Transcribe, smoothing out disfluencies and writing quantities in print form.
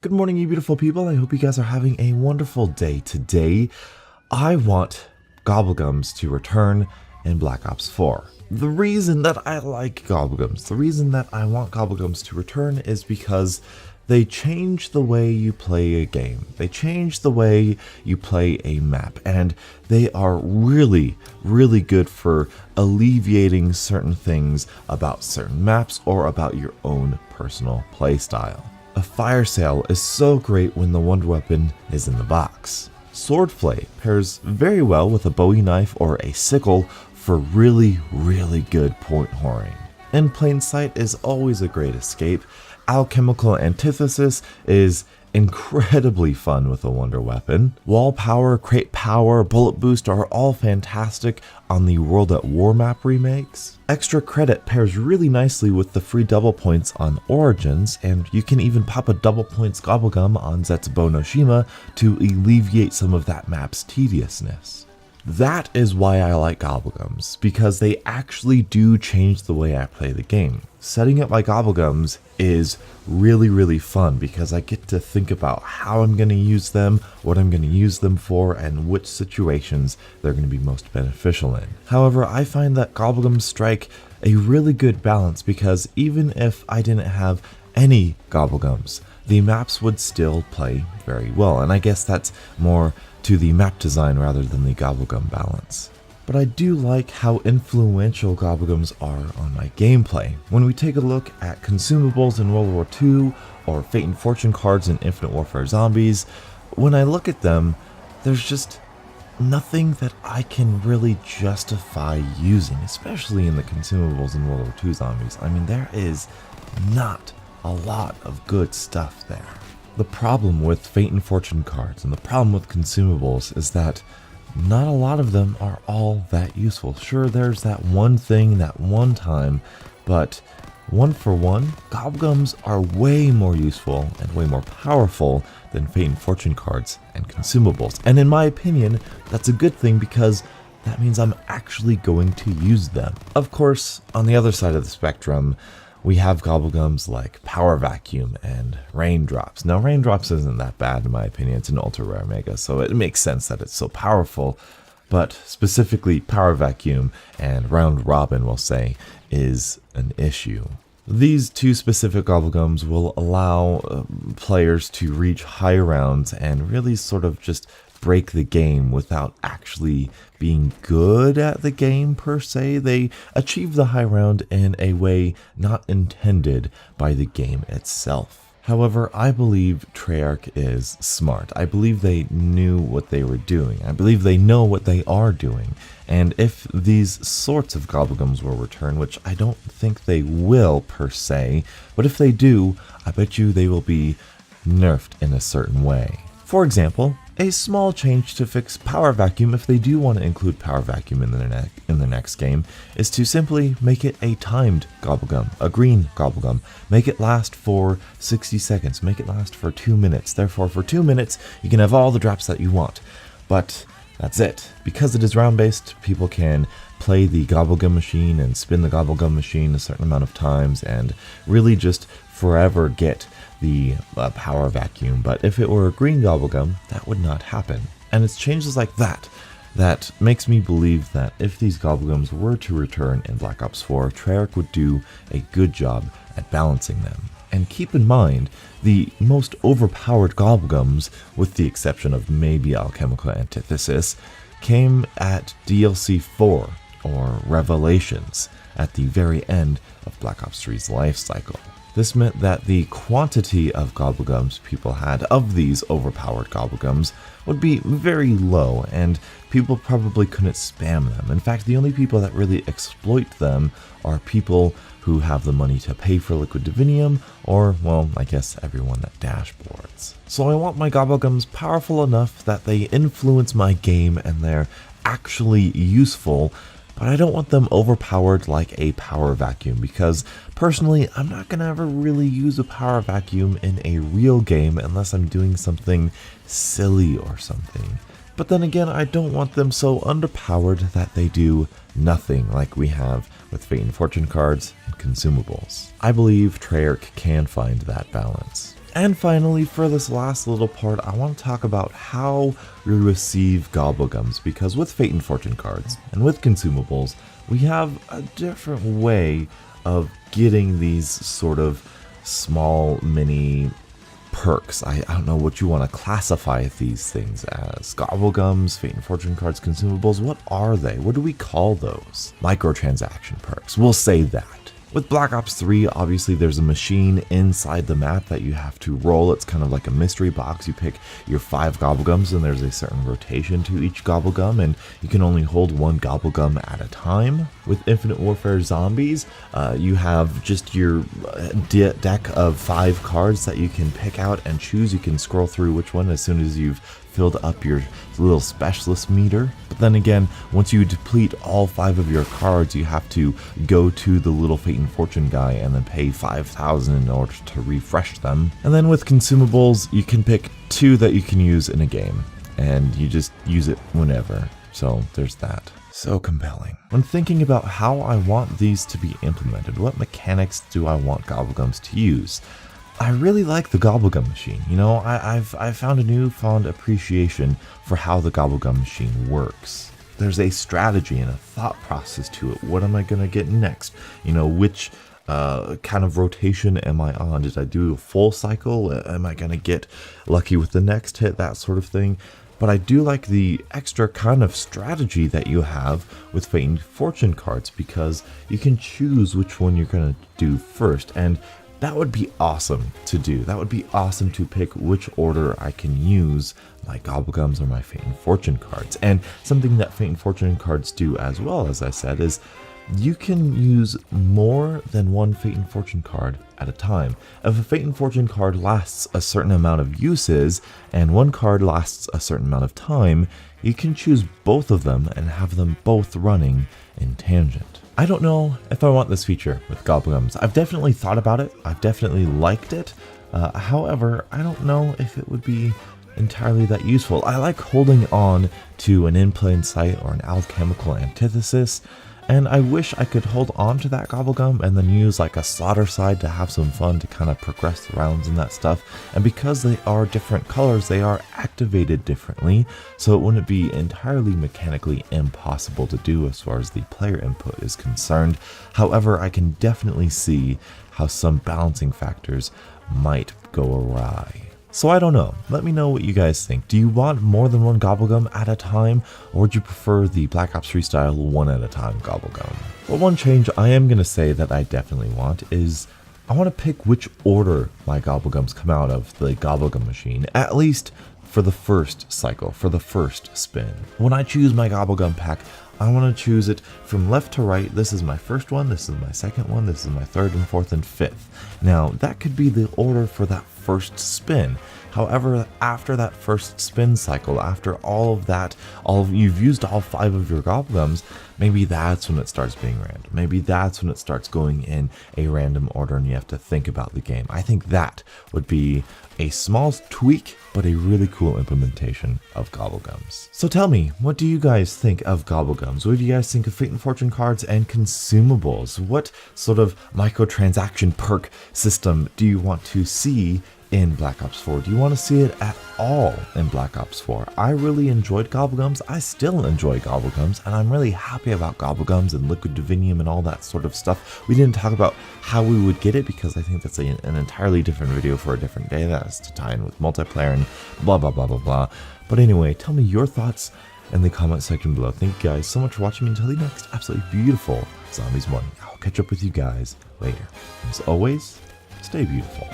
Good morning, you beautiful people. I hope you guys are having a wonderful day. Today, I want GobbleGums to return in Black Ops 4. The reason that I like GobbleGums, the reason that I want GobbleGums to return is because they change the way you play a game. They change the way you play a map, and they are really, really good for alleviating certain things about certain maps or about your own personal playstyle. A fire sale is so great when the wonder weapon is in the box. Swordplay pairs very well with a bowie knife or a sickle for really, really good point whoring. In plain sight is always a great escape. Alchemical antithesis is incredibly fun with a wonder weapon. Wall power, crate power, bullet boost are all fantastic on the World at War map remakes. Extra credit pairs really nicely with the free double points on Origins, and you can even pop a double points gobblegum on Zetsubo no Shima to alleviate some of that map's tediousness. That is why I like GobbleGums, because they actually do change the way I play the game. Setting up my GobbleGums is really, really fun because I get to think about how I'm going to use them, what I'm going to use them for, and which situations they're going to be most beneficial in. However, I find that GobbleGums strike a really good balance because even if I didn't have any GobbleGums, the maps would still play very well, and I guess that's more to the map design rather than the GobbleGum balance. But I do like how influential GobbleGums are on my gameplay. When we take a look at consumables in World War II or Fate and Fortune cards in Infinite Warfare Zombies, when I look at them, there's just nothing that I can really justify using, especially in the consumables in World War II Zombies. I mean, there is not a lot of good stuff there. The problem with Fate and Fortune cards and the problem with consumables is that not a lot of them are all that useful. Sure, there's that one thing, that one time, but one for one, GobbleGums are way more useful and way more powerful than Fate and Fortune cards and consumables. And in my opinion, that's a good thing because that means I'm actually going to use them. Of course, on the other side of the spectrum, we have GobbleGums like Power Vacuum and Raindrops. Now, Raindrops isn't that bad in my opinion. It's an ultra rare mega, so it makes sense that it's so powerful. But specifically, Power Vacuum and Round Robin, we'll say, is an issue. These two specific GobbleGums will allow players to reach high rounds and really sort of just break the game without actually being good at the game per se. They achieve the high round in a way not intended by the game itself. However, I believe Treyarch is smart. I believe they knew what they were doing. I believe they know what they are doing. And if these sorts of GobbleGums will return, which I don't think they will per se, but if they do, I bet you they will be nerfed in a certain way. For example, a small change to fix Power Vacuum, if they do want to include Power Vacuum in the next game, is to simply make it a timed GobbleGum, a green GobbleGum. Make it last for 60 seconds, make it last for 2 minutes. Therefore, for 2 minutes, you can have all the drops that you want. But that's it. Because it is round-based, people can play the GobbleGum machine and spin the GobbleGum machine a certain amount of times and really just forever get the Power Vacuum. But if it were a green GobbleGum, that would not happen. And it's changes like that that makes me believe that if these GobbleGums were to return in Black Ops 4, Treyarch would do a good job at balancing them. And keep in mind, the most overpowered GobbleGums, with the exception of maybe Alchemical Antithesis, came at DLC 4, or Revelations, at the very end of Black Ops 3's life cycle. This meant that the quantity of GobbleGums people had of these overpowered GobbleGums would be very low, and people probably couldn't spam them. In fact, the only people that really exploit them are people who have the money to pay for Liquid Divinium, or, well, I guess everyone that dashboards. So I want my GobbleGums powerful enough that they influence my game and they're actually useful, but I don't want them overpowered like a Power Vacuum, because personally, I'm not going to ever really use a Power Vacuum in a real game unless I'm doing something silly or something. But then again, I don't want them so underpowered that they do nothing like we have with Fate and Fortune cards and consumables. I believe Treyarch can find that balance. And finally, for this last little part, I want to talk about how we receive GobbleGums, because with Fate and Fortune cards and with consumables, we have a different way of getting these sort of small mini perks. I don't know what you want to classify these things as. GobbleGums, Fate and Fortune cards, consumables, what are they? What do we call those? Microtransaction perks, we'll say that. With Black Ops 3, obviously there's a machine inside the map that you have to roll. It's kind of like a mystery box. You pick your 5 GobbleGums and there's a certain rotation to each GobbleGum, and you can only hold one GobbleGum at a time. With Infinite Warfare Zombies, you have just your deck of 5 cards that you can pick out and choose. You can scroll through which one as soon as you've filled up your little specialist meter. But then again, once you deplete all 5 of your cards, you have to go to the little Fate and Fortune guy and then pay 5,000 in order to refresh them. And then with consumables, you can pick 2 that you can use in a game, and you just use it whenever. So there's that. So compelling. When thinking about how I want these to be implemented, what mechanics do I want GobbleGums to use? I really like the GobbleGum machine. You know, I've found a newfound appreciation for how the GobbleGum machine works. There's a strategy and a thought process to it. What am I going to get next? You know, which kind of rotation am I on? Did I do a full cycle? Am I going to get lucky with the next hit? That sort of thing. But I do like the extra kind of strategy that you have with Fate and Fortune cards, because you can choose which one you're going to do first. And that would be awesome to do. That would be awesome to pick which order I can use my GobbleGums or my Fate and Fortune cards. And something that Fate and Fortune cards do as well, as I said, is you can use more than one Fate and Fortune card at a time. If a Fate and Fortune card lasts a certain amount of uses and one card lasts a certain amount of time, you can choose both of them and have them both running in tangent. I don't know if I want this feature with GobbleGums. I've definitely thought about it. I've definitely liked it. However, I don't know if it would be entirely that useful. I like holding on to an in plain sight or an alchemical antithesis, and I wish I could hold on to that GobbleGum and then use like a slaughter side to have some fun to kind of progress the rounds and that stuff. And because they are different colors, they are activated differently, so it wouldn't be entirely mechanically impossible to do as far as the player input is concerned. However, I can definitely see how some balancing factors might go awry. So I don't know. Let me know what you guys think. Do you want more than one GobbleGum at a time, or would you prefer the Black Ops 3 style one at a time GobbleGum? Well, one change I am going to say that I definitely want is I want to pick which order my GobbleGums come out of the GobbleGum machine, at least for the first cycle, for the first spin. When I choose my GobbleGum pack, I want to choose it from left to right. This is my first one, this is my second one, this is my third and fourth and fifth. Now, that could be the order for that first spin. However, after that first spin cycle, after all of that, you've used all 5 of your GobbleGums, maybe that's when it starts being random. Maybe that's when it starts going in a random order and you have to think about the game. I think that would be a small tweak, but a really cool implementation of GobbleGums. So tell me, what do you guys think of GobbleGums? What do you guys think of Fate and Fortune cards and consumables? What sort of microtransaction perk system do you want to see in Black Ops 4? Do you want to see it at all in Black Ops 4? I really enjoyed GobbleGums. I still enjoy GobbleGums, and I'm really happy about GobbleGums and Liquid Divinium and all that sort of stuff. We didn't talk about how we would get it because I think that's an entirely different video for a different day. That has to tie in with multiplayer and blah blah blah blah blah. But anyway, tell me your thoughts in the comment section below. Thank you guys so much for watching me. Until the next absolutely beautiful Zombies morning, I'll catch up with you guys later. As always, stay beautiful.